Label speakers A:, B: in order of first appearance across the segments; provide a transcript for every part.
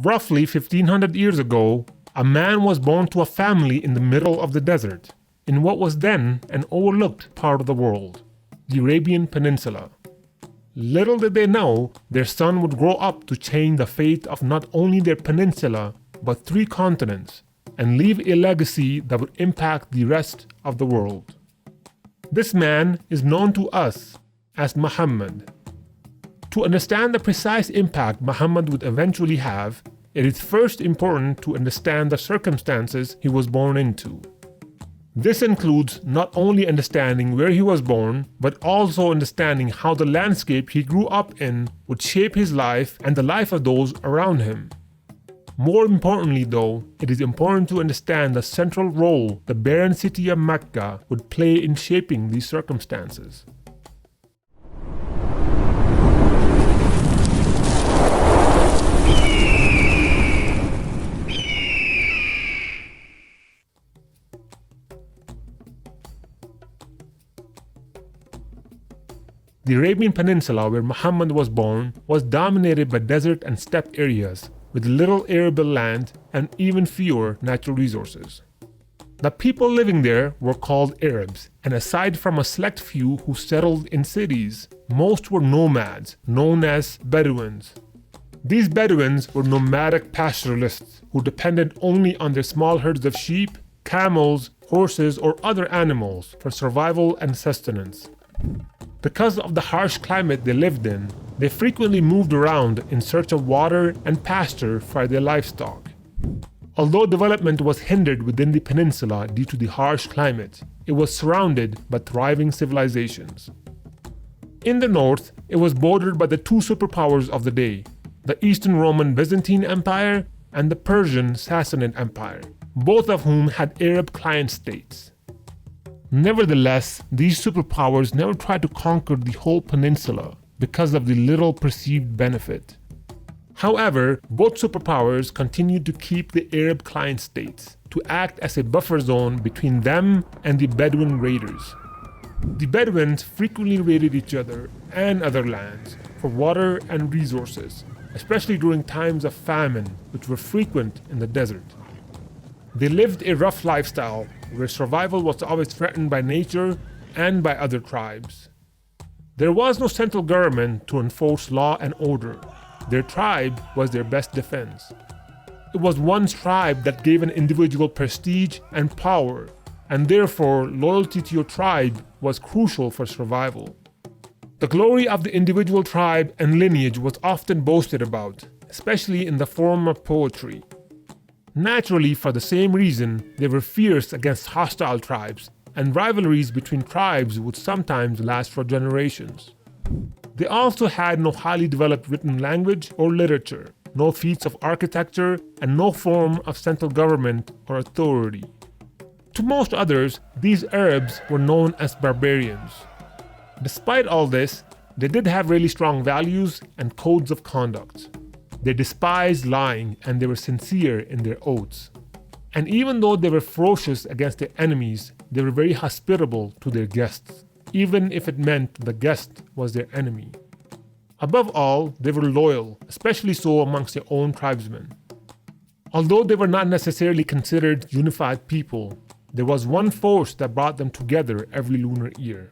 A: Roughly 1500 years ago, a man was born to a family in the middle of the desert, in what was then an overlooked part of the world, the Arabian Peninsula. Little did they know their son would grow up to change the fate of not only their peninsula, but 3 continents, and leave a legacy that would impact the rest of the world. This man is known to us as Muhammad. To understand the precise impact Muhammad would eventually have, it is first important to understand the circumstances he was born into. This includes not only understanding where he was born, but also understanding how the landscape he grew up in would shape his life and the life of those around him. More importantly though, it is important to understand the central role the barren city of Mecca would play in shaping these circumstances. The Arabian Peninsula, where Muhammad was born, was dominated by desert and steppe areas, with little arable land and even fewer natural resources. The people living there were called Arabs, and aside from a select few who settled in cities, most were nomads, known as Bedouins. These Bedouins were nomadic pastoralists who depended only on their small herds of sheep, camels, horses, or other animals for survival and sustenance. Because of the harsh climate they lived in, they frequently moved around in search of water and pasture for their livestock. Although development was hindered within the peninsula due to the harsh climate, it was surrounded by thriving civilizations. In the north, it was bordered by the 2 superpowers of the day, the Eastern Roman Byzantine Empire and the Persian Sassanid Empire, both of whom had Arab client states. Nevertheless, these superpowers never tried to conquer the whole peninsula because of the little perceived benefit. However, both superpowers continued to keep the Arab client states to act as a buffer zone between them and the Bedouin raiders. The Bedouins frequently raided each other and other lands for water and resources, especially during times of famine, which were frequent in the desert. They lived a rough lifestyle where survival was always threatened by nature and by other tribes. There was no central government to enforce law and order. Their tribe was their best defense. It was one's tribe that gave an individual prestige and power, and therefore loyalty to your tribe was crucial for survival. The glory of the individual tribe and lineage was often boasted about, especially in the form of poetry. Naturally, for the same reason, they were fierce against hostile tribes, and rivalries between tribes would sometimes last for generations. They also had no highly developed written language or literature, no feats of architecture, and no form of central government or authority. To most others, these Arabs were known as barbarians. Despite all this, they did have really strong values and codes of conduct. They despised lying and they were sincere in their oaths. And even though they were ferocious against their enemies, they were very hospitable to their guests, even if it meant the guest was their enemy. Above all, they were loyal, especially so amongst their own tribesmen. Although they were not necessarily considered unified people, there was one force that brought them together every lunar year.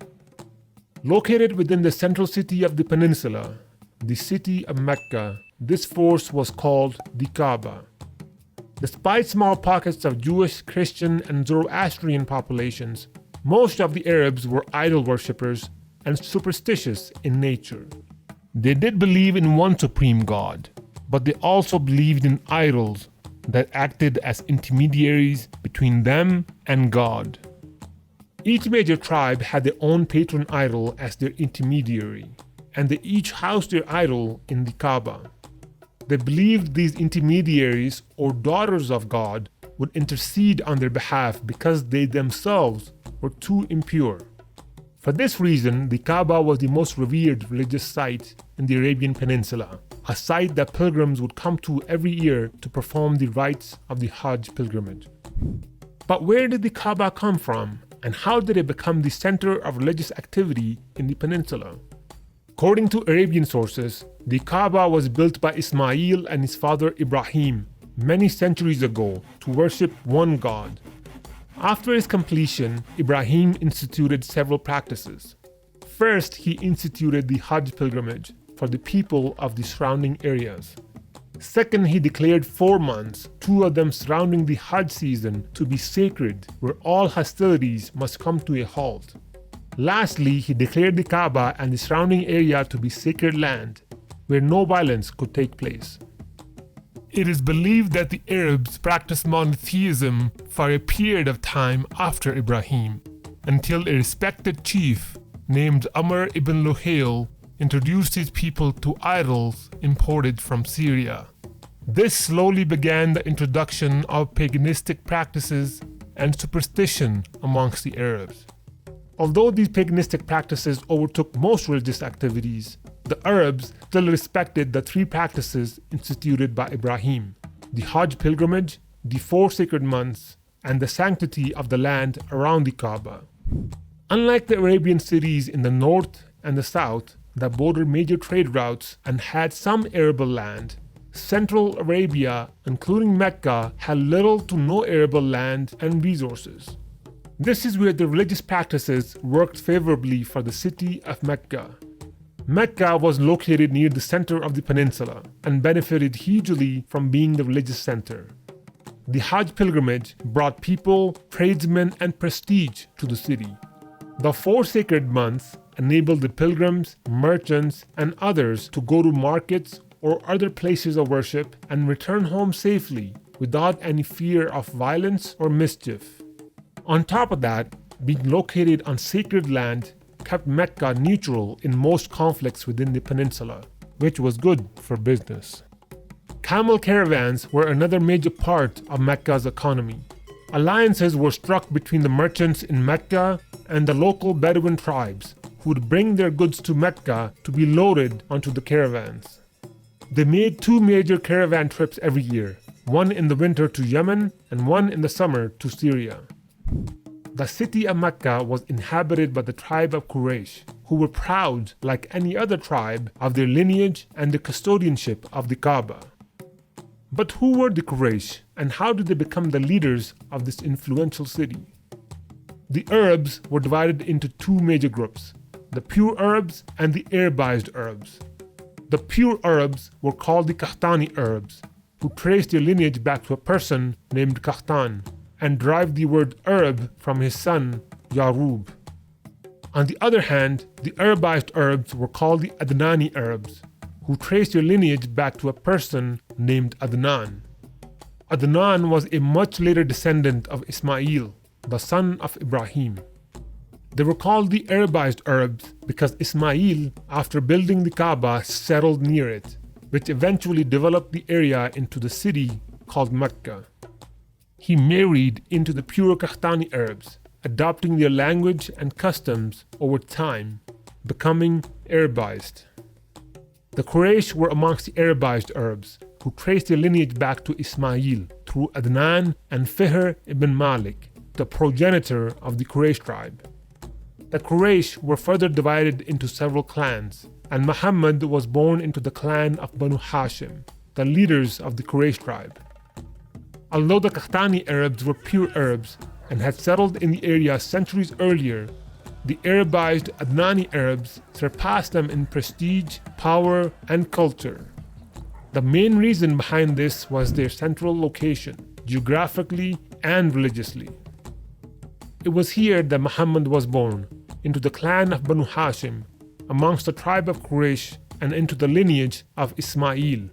A: Located within the central city of the peninsula, the city of Mecca, this force was called the Kaaba. Despite small pockets of Jewish, Christian, and Zoroastrian populations, most of the Arabs were idol worshippers and superstitious in nature. They did believe in one supreme God, but they also believed in idols that acted as intermediaries between them and God. Each major tribe had their own patron idol as their intermediary, and they each housed their idol in the Kaaba. They believed these intermediaries, or daughters of God, would intercede on their behalf because they themselves were too impure. For this reason, the Kaaba was the most revered religious site in the Arabian Peninsula, a site that pilgrims would come to every year to perform the rites of the hajj pilgrimage. But where did the Kaaba come from, and how did it become the center of religious activity in the peninsula? According to Arabian sources, the Kaaba was built by Ismail and his father Ibrahim many centuries ago to worship one God. After its completion, Ibrahim instituted several practices. First, he instituted the hajj pilgrimage for the people of the surrounding areas. Second, he declared 4 months, 2 of them surrounding the hajj season, to be sacred, where all hostilities must come to a halt. Lastly, he declared the Kaaba and the surrounding area to be sacred land, where no violence could take place. It is believed that the Arabs practiced monotheism for a period of time after Ibrahim, until a respected chief named Amr ibn Luhail introduced his people to idols imported from Syria. This slowly began the introduction of paganistic practices and superstition amongst the Arabs. Although these paganistic practices overtook most religious activities, the Arabs still respected the 3 practices instituted by Ibrahim: the Hajj pilgrimage, the 4 sacred months, and the sanctity of the land around the Kaaba. Unlike the Arabian cities in the north and the south that bordered major trade routes and had some arable land, Central Arabia, including Mecca, had little to no arable land and resources. This is where the religious practices worked favorably for the city of Mecca. Mecca was located near the center of the peninsula and benefited hugely from being the religious center. The Hajj pilgrimage brought people, tradesmen, and prestige to the city. The 4 sacred months enabled the pilgrims, merchants, and others to go to markets or other places of worship and return home safely without any fear of violence or mischief. On top of that, being located on sacred land kept Mecca neutral in most conflicts within the peninsula, which was good for business. Camel caravans were another major part of Mecca's economy. Alliances were struck between the merchants in Mecca and the local Bedouin tribes, who would bring their goods to Mecca to be loaded onto the caravans. They made 2 major caravan trips every year, one in the winter to Yemen and one in the summer to Syria. The city of Mecca was inhabited by the tribe of Quraysh, who were proud, like any other tribe, of their lineage and the custodianship of the Kaaba. But who were the Quraysh, and how did they become the leaders of this influential city? The Arabs were divided into 2 major groups: the pure Arabs and the Arabized Arabs. The pure Arabs were called the Qahtani Arabs, who traced their lineage back to a person named Qahtan, and derived the word Arab from his son Yarub. On the other hand, the Arabized Arabs were called the Adnani Arabs, who traced their lineage back to a person named Adnan. Adnan was a much later descendant of Ismail, the son of Ibrahim. They were called the Arabized Arabs because Ismail, after building the Kaaba, settled near it, which eventually developed the area into the city called Mecca. He married into the pure Qahtani Arabs, adopting their language and customs over time, becoming Arabized. The Quraysh were amongst the Arabized Arabs, who traced their lineage back to Ismail through Adnan and Fihr ibn Malik, the progenitor of the Quraysh tribe. The Quraysh were further divided into several clans, and Muhammad was born into the clan of Banu Hashim, the leaders of the Quraysh tribe. Although the Qahtani Arabs were pure Arabs and had settled in the area centuries earlier, the Arabized Adnani Arabs surpassed them in prestige, power, and culture. The main reason behind this was their central location, geographically and religiously. It was here that Muhammad was born, into the clan of Banu Hashim, amongst the tribe of Quraysh, and into the lineage of Ismail.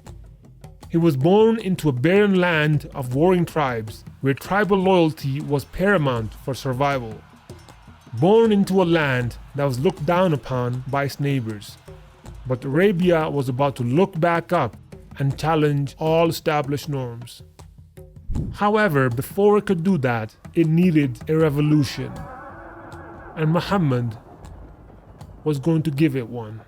A: He was born into a barren land of warring tribes, where tribal loyalty was paramount for survival. Born into a land that was looked down upon by its neighbors. But Arabia was about to look back up and challenge all established norms. However, before it could do that, it needed a revolution. And Muhammad was going to give it one.